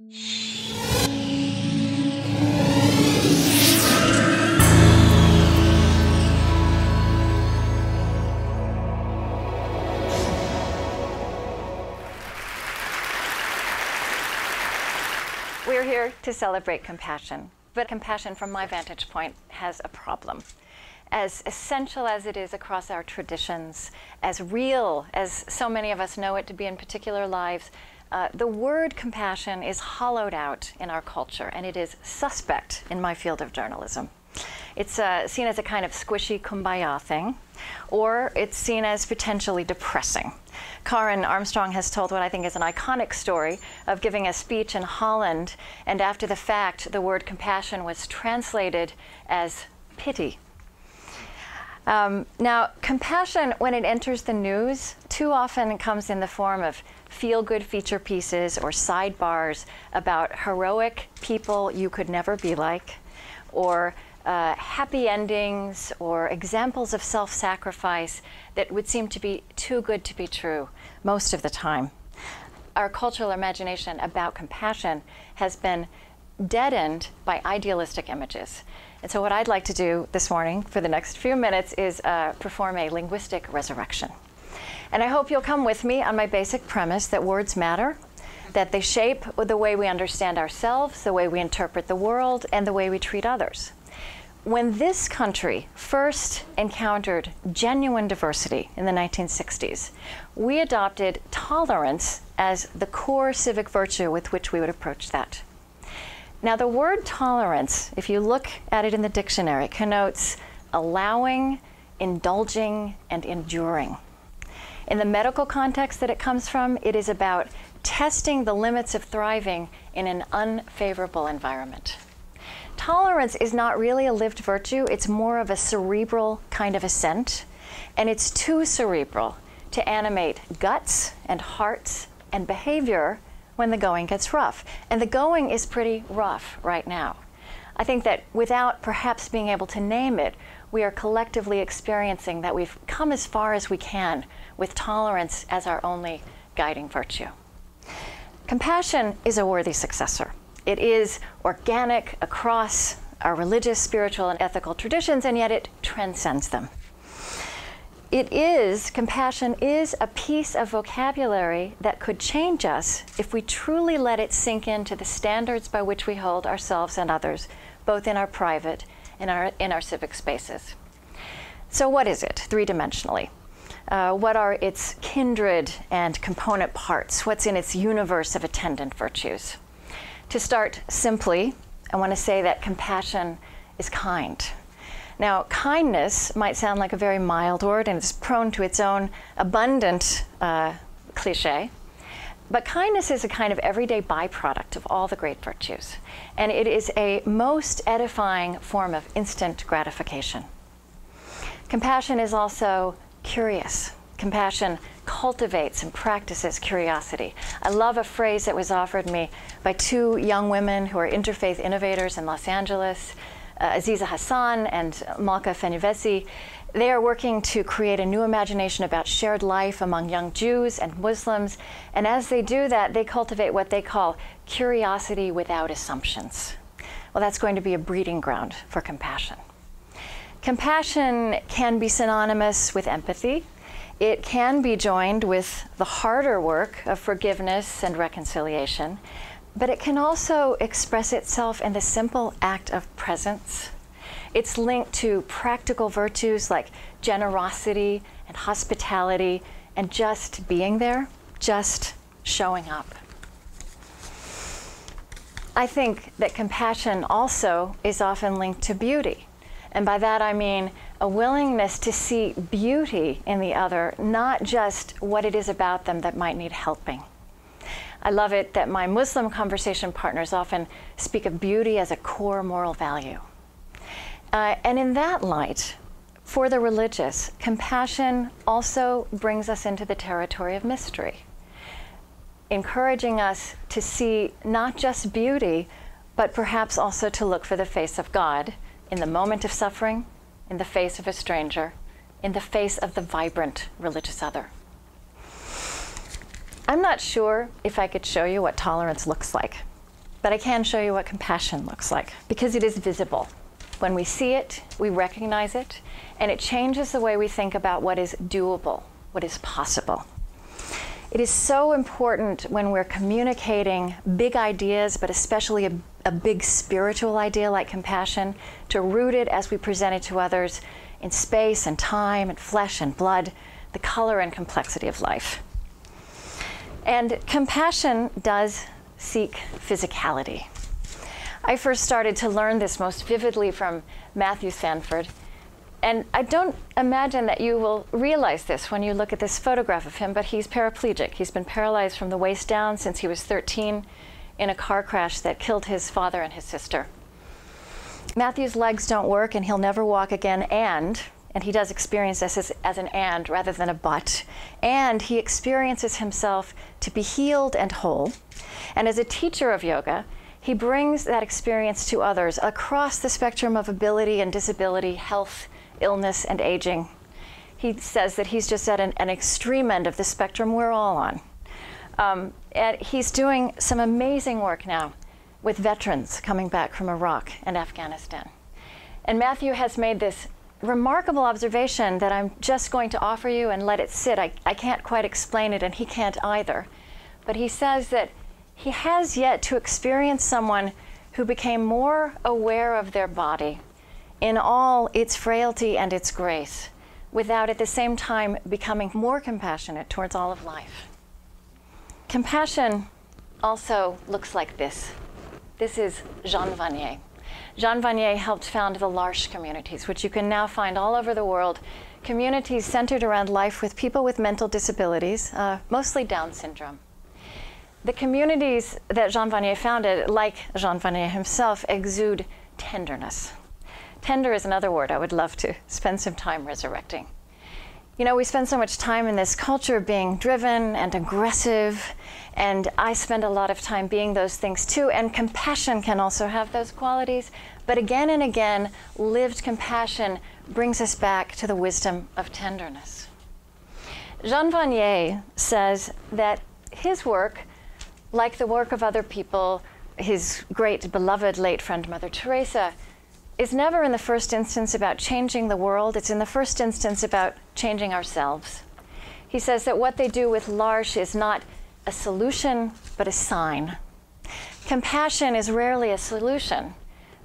We're here to celebrate compassion, but compassion from my vantage point has a problem. As essential as it is across our traditions, as real as so many of us know it to be in particular lives, the word compassion is hollowed out in our culture, and it is suspect in my field of journalism. It's seen as a kind of squishy kumbaya thing, or it's seen as potentially depressing. Karen Armstrong has told what I think is an iconic story of giving a speech in Holland, and after the fact, the word compassion was translated as pity. Now, compassion, when it enters the news, too often comes in the form of feel-good feature pieces or sidebars about heroic people you could never be like, or happy endings, or examples of self-sacrifice that would seem to be too good to be true most of the time. Our cultural imagination about compassion has been deadened by idealistic images. And so what I'd like to do this morning for the next few minutes is perform a linguistic resurrection. And I hope you'll come with me on my basic premise that words matter, that they shape the way we understand ourselves, the way we interpret the world, and the way we treat others. When this country first encountered genuine diversity in the 1960s, we adopted tolerance as the core civic virtue with which we would approach that. Now, the word tolerance, if you look at it in the dictionary, connotes allowing, indulging, and enduring. In the medical context that it comes from, it is about testing the limits of thriving in an unfavorable environment. Tolerance is not really a lived virtue, it's more of a cerebral kind of assent, and it's too cerebral to animate guts and hearts and behavior when the going gets rough. And the going is pretty rough right now. I think that without perhaps being able to name it, we are collectively experiencing that we've come as far as we can with tolerance as our only guiding virtue. Compassion is a worthy successor. It is organic across our religious, spiritual, and ethical traditions, and yet it transcends them. Compassion is a piece of vocabulary that could change us if we truly let it sink into the standards by which we hold ourselves and others, both in our private and in our civic spaces. So what is it, three-dimensionally? What are its kindred and component parts? What's in its universe of attendant virtues? To start simply, I want to say that compassion is kind. Now, kindness might sound like a very mild word, and it's prone to its own abundant cliche, but kindness is a kind of everyday byproduct of all the great virtues, and it is a most edifying form of instant gratification. Compassion is also curious. Compassion cultivates and practices curiosity. I love a phrase that was offered me by two young women who are interfaith innovators in Los Angeles, Aziza Hassan and Malka Fenyvesi. They are working to create a new imagination about shared life among young Jews and Muslims, and as they do that, they cultivate what they call curiosity without assumptions. Well, that's going to be a breeding ground for compassion. Compassion can be synonymous with empathy. It can be joined with the harder work of forgiveness and reconciliation, but it can also express itself in the simple act of presence. It's linked to practical virtues like generosity and hospitality and just being there, just showing up. I think that compassion also is often linked to beauty. And by that I mean a willingness to see beauty in the other, not just what it is about them that might need helping. I love it that my Muslim conversation partners often speak of beauty as a core moral value. And in that light, for the religious, compassion also brings us into the territory of mystery, encouraging us to see not just beauty, but perhaps also to look for the face of God in the moment of suffering, in the face of a stranger, in the face of the vibrant religious other. I'm not sure if I could show you what tolerance looks like. but I can show you what compassion looks like, because it is visible. When we see it, we recognize it, and it changes the way we think about what is doable, what is possible. It is so important when we're communicating big ideas, but especially a big spiritual idea like compassion, to root it as we present it to others in space and time and flesh and blood, the color and complexity of life. And compassion does seek physicality. I first started to learn this most vividly from Matthew Sanford. And I don't imagine that you will realize this when you look at this photograph of him, but he's paraplegic. He's been paralyzed from the waist down since he was 13 in a car crash that killed his father and his sister. Matthew's legs don't work and he'll never walk again, and he does experience this as an and rather than a but, and he experiences himself to be healed and whole. And as a teacher of yoga, he brings that experience to others across the spectrum of ability and disability, health, illness, and aging. He says that he's just at an extreme end of the spectrum we're all on. And he's doing some amazing work now with veterans coming back from Iraq and Afghanistan. And Matthew has made this remarkable observation that I'm just going to offer you and let it sit. I can't quite explain it, and he can't either. But he says that he has yet to experience someone who became more aware of their body in all its frailty and its grace, without at the same time becoming more compassionate towards all of life. Compassion also looks like this. This is Jean Vanier. Jean Vanier helped found the L'Arche communities, which you can now find all over the world, communities centered around life with people with mental disabilities, mostly Down syndrome. The communities that Jean Vanier founded, like Jean Vanier himself, exude tenderness. Tender is another word I would love to spend some time resurrecting. You know, we spend so much time in this culture being driven and aggressive, and I spend a lot of time being those things too, and compassion can also have those qualities, but again and again, lived compassion brings us back to the wisdom of tenderness. Jean Vanier says that his work, like the work of other people, his great beloved late friend Mother Teresa, is never in the first instance about changing the world. It's in the first instance about changing ourselves. He says that what they do with L'Arche is not a solution, but a sign. Compassion is rarely a solution,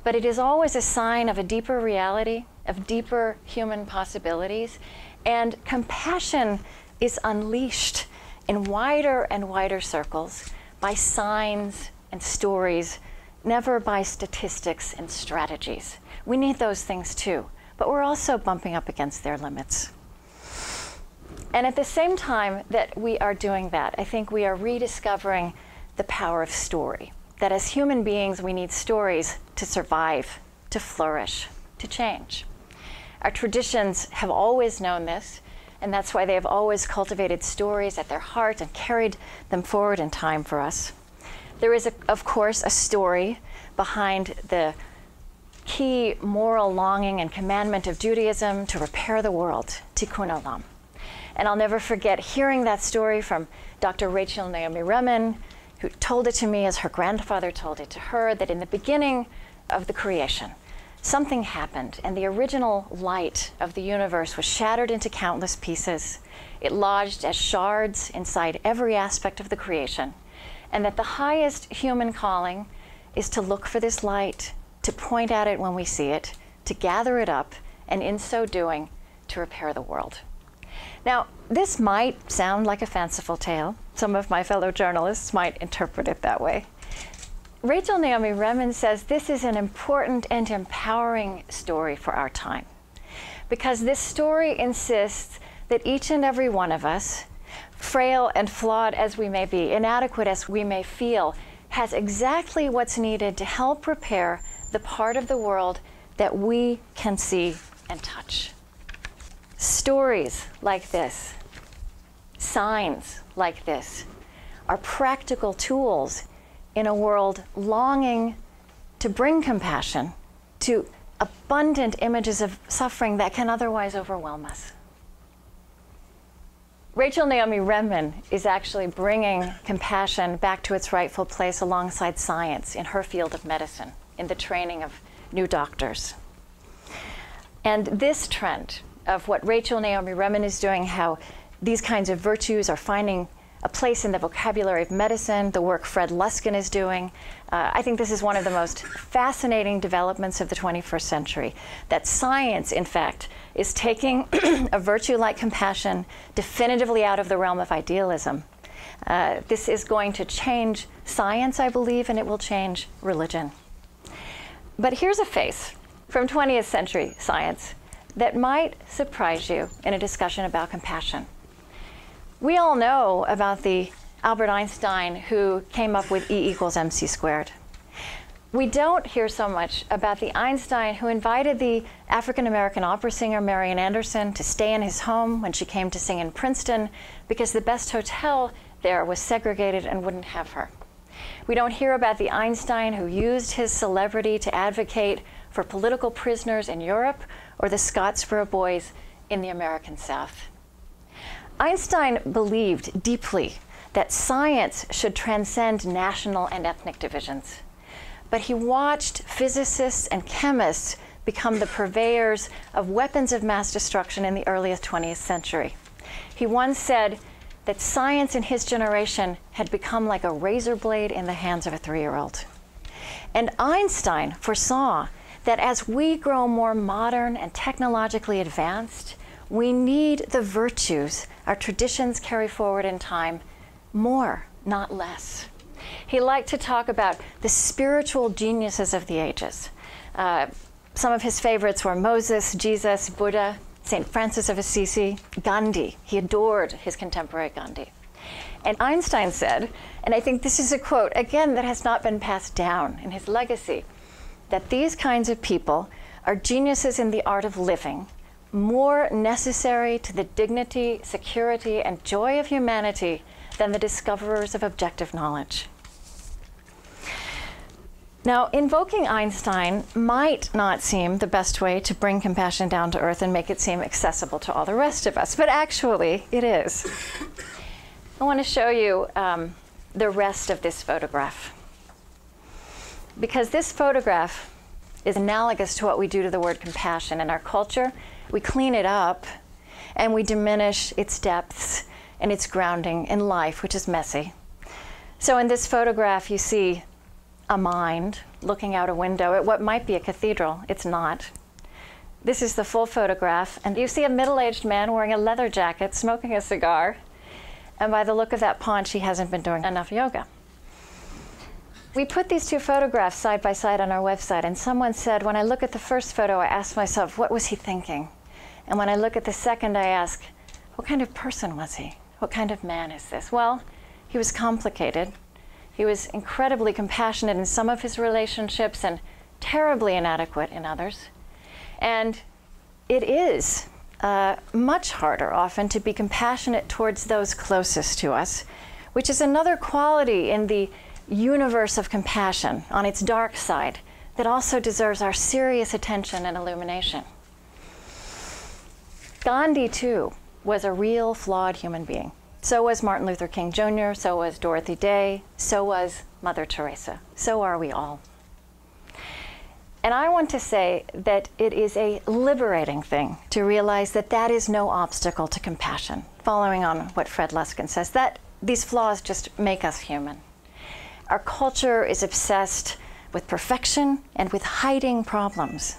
but it is always a sign of a deeper reality, of deeper human possibilities. And compassion is unleashed in wider and wider circles by signs and stories, never by statistics and strategies. We need those things too, but we're also bumping up against their limits. And at the same time that we are doing that, I think we are rediscovering the power of story. That as human beings, we need stories to survive, to flourish, to change. Our traditions have always known this, and that's why they have always cultivated stories at their heart and carried them forward in time for us. There is, of course, a story behind the key moral longing and commandment of Judaism to repair the world, tikkun olam. And I'll never forget hearing that story from Dr. Rachel Naomi Remen, who told it to me as her grandfather told it to her, that in the beginning of the creation, something happened, and the original light of the universe was shattered into countless pieces. It lodged as shards inside every aspect of the creation, and that the highest human calling is to look for this light, to point at it when we see it, to gather it up, and in so doing, to repair the world. Now, this might sound like a fanciful tale. Some of my fellow journalists might interpret it that way. Rachel Naomi Remen says this is an important and empowering story for our time, because this story insists that each and every one of us, frail and flawed as we may be, inadequate as we may feel, has exactly what's needed to help repair the part of the world that we can see and touch. Stories like this, signs like this, are practical tools in a world longing to bring compassion to abundant images of suffering that can otherwise overwhelm us. Rachel Naomi Remen is actually bringing compassion back to its rightful place alongside science in her field of medicine, in the training of new doctors. And this trend of what Rachel Naomi Remen is doing, how these kinds of virtues are finding a place in the vocabulary of medicine, the work Fred Luskin is doing. I think this is one of the most fascinating developments of the 21st century, that science, in fact, is taking a virtue like compassion definitively out of the realm of idealism. This is going to change science, I believe, and it will change religion. But here's a face from 20th century science that might surprise you in a discussion about compassion. We all know about the Albert Einstein who came up with E equals mc squared. We don't hear so much about the Einstein who invited the African-American opera singer Marian Anderson to stay in his home when she came to sing in Princeton because the best hotel there was segregated and wouldn't have her. We don't hear about the Einstein who used his celebrity to advocate for political prisoners in Europe or the Scottsboro Boys in the American South. Einstein believed deeply that science should transcend national and ethnic divisions. But he watched physicists and chemists become the purveyors of weapons of mass destruction in the earliest 20th century. He once said that science in his generation had become like a razor blade in the hands of a 3-year-old. And Einstein foresaw that as we grow more modern and technologically advanced, we need the virtues our traditions carry forward in time more, not less. He liked to talk about the spiritual geniuses of the ages. Some of his favorites were Moses, Jesus, Buddha, St. Francis of Assisi, Gandhi. He adored his contemporary Gandhi. And Einstein said, and I think this is a quote, again, that has not been passed down in his legacy, that these kinds of people are geniuses in the art of living, more necessary to the dignity, security, and joy of humanity than the discoverers of objective knowledge. Now, invoking Einstein might not seem the best way to bring compassion down to earth and make it seem accessible to all the rest of us, but actually it is. I want to show you the rest of this photograph, because this photograph is analogous to what we do to the word compassion in our culture. We clean it up and we diminish its depths and its grounding in life, which is messy. So in this photograph, you see a mind looking out a window at what might be a cathedral. It's not. This is the full photograph, and you see a middle-aged man wearing a leather jacket, smoking a cigar, and by the look of that paunch, he hasn't been doing enough yoga. We put these two photographs side by side on our website, and someone said, when I look at the first photo, I ask myself, what was he thinking? And when I look at the second, I ask, what kind of person was he? What kind of man is this? Well, he was complicated. He was incredibly compassionate in some of his relationships and terribly inadequate in others. And it is much harder often to be compassionate towards those closest to us, which is another quality in the universe of compassion on its dark side that also deserves our serious attention and illumination. Gandhi, too, was a real flawed human being. So was Martin Luther King Jr., so was Dorothy Day, so was Mother Teresa. So are we all. And I want to say that it is a liberating thing to realize that that is no obstacle to compassion, following on what Fred Luskin says, that these flaws just make us human. Our culture is obsessed with perfection and with hiding problems.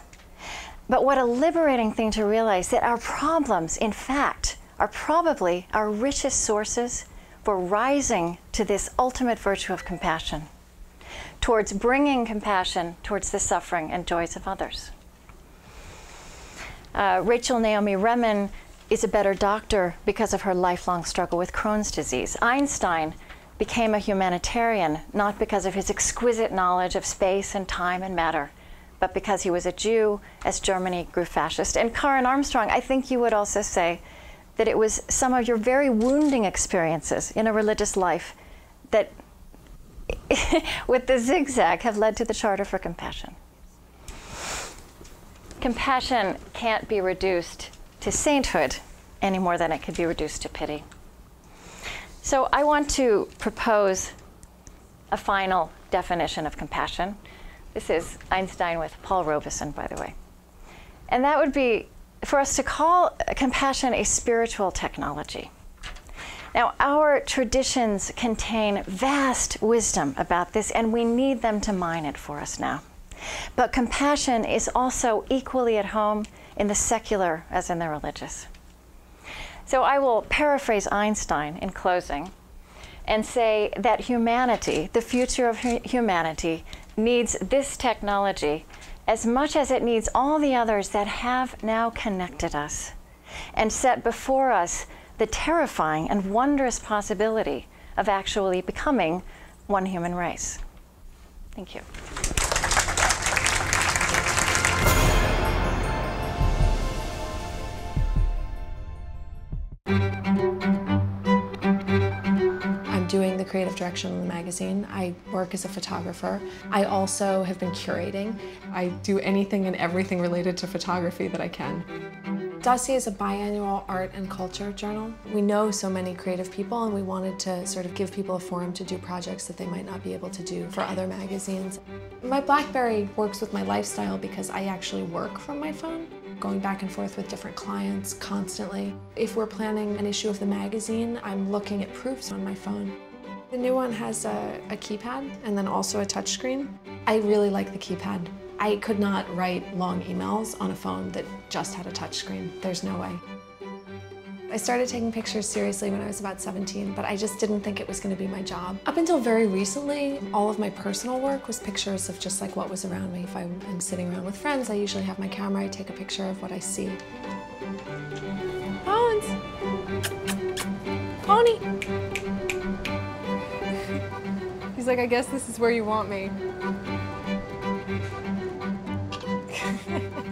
But what a liberating thing to realize that our problems, in fact, are probably our richest sources for rising to this ultimate virtue of compassion, towards bringing compassion towards the suffering and joys of others. Rachel Naomi Remen is a better doctor because of her lifelong struggle with Crohn's disease. Einstein became a humanitarian not because of his exquisite knowledge of space and time and matter, but because he was a Jew as Germany grew fascist. And Karen Armstrong, I think you would also say that it was some of your very wounding experiences in a religious life that, with the zigzag, have led to the Charter for Compassion. Compassion can't be reduced to sainthood any more than it could be reduced to pity. So I want to propose a final definition of compassion. This is Einstein with Paul Robeson, by the way. And that would be for us to call compassion a spiritual technology. Now, our traditions contain vast wisdom about this, and we need them to mine it for us now. But compassion is also equally at home in the secular as in the religious. So I will paraphrase Einstein in closing and say that humanity, the future of humanity, needs this technology as much as it needs all the others that have now connected us and set before us the terrifying and wondrous possibility of actually becoming one human race. Thank you. Doing the creative direction on the magazine. I work as a photographer. I also have been curating. I do anything and everything related to photography that I can. Dossier is a biannual art and culture journal. We know so many creative people, and we wanted to sort of give people a forum to do projects that they might not be able to do for other magazines. My BlackBerry works with my lifestyle because I actually work from my phone, going back and forth with different clients constantly. If we're planning an issue of the magazine, I'm looking at proofs on my phone. The new one has a keypad and then also a touchscreen. I really like the keypad. I could not write long emails on a phone that just had a touchscreen. There's no way. I started taking pictures seriously when I was about 17, but I just didn't think it was going to be my job. Up until very recently, all of my personal work was pictures of just like what was around me. If I'm sitting around with friends, I usually have my camera, I take a picture of what I see. Bones! Pony! He's like, I guess this is where you want me.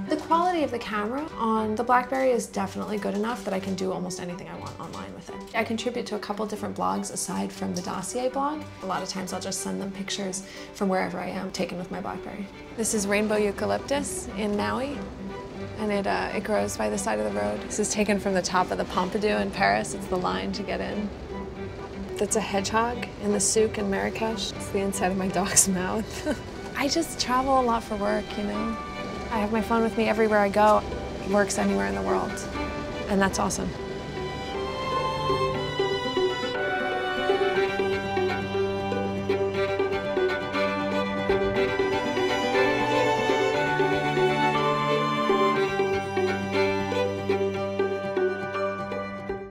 The quality of the camera on the BlackBerry is definitely good enough that I can do almost anything I want online with it. I contribute to a couple different blogs aside from the Dossier blog. A lot of times I'll just send them pictures from wherever I am taken with my BlackBerry. This is rainbow eucalyptus in Maui, and it grows by the side of the road. This is taken from the top of the Pompidou in Paris. It's the line to get in. That's a hedgehog in the souk in Marrakesh. It's the inside of my dog's mouth. I just travel a lot for work, you know. I have my phone with me everywhere I go. It works anywhere in the world, and that's awesome.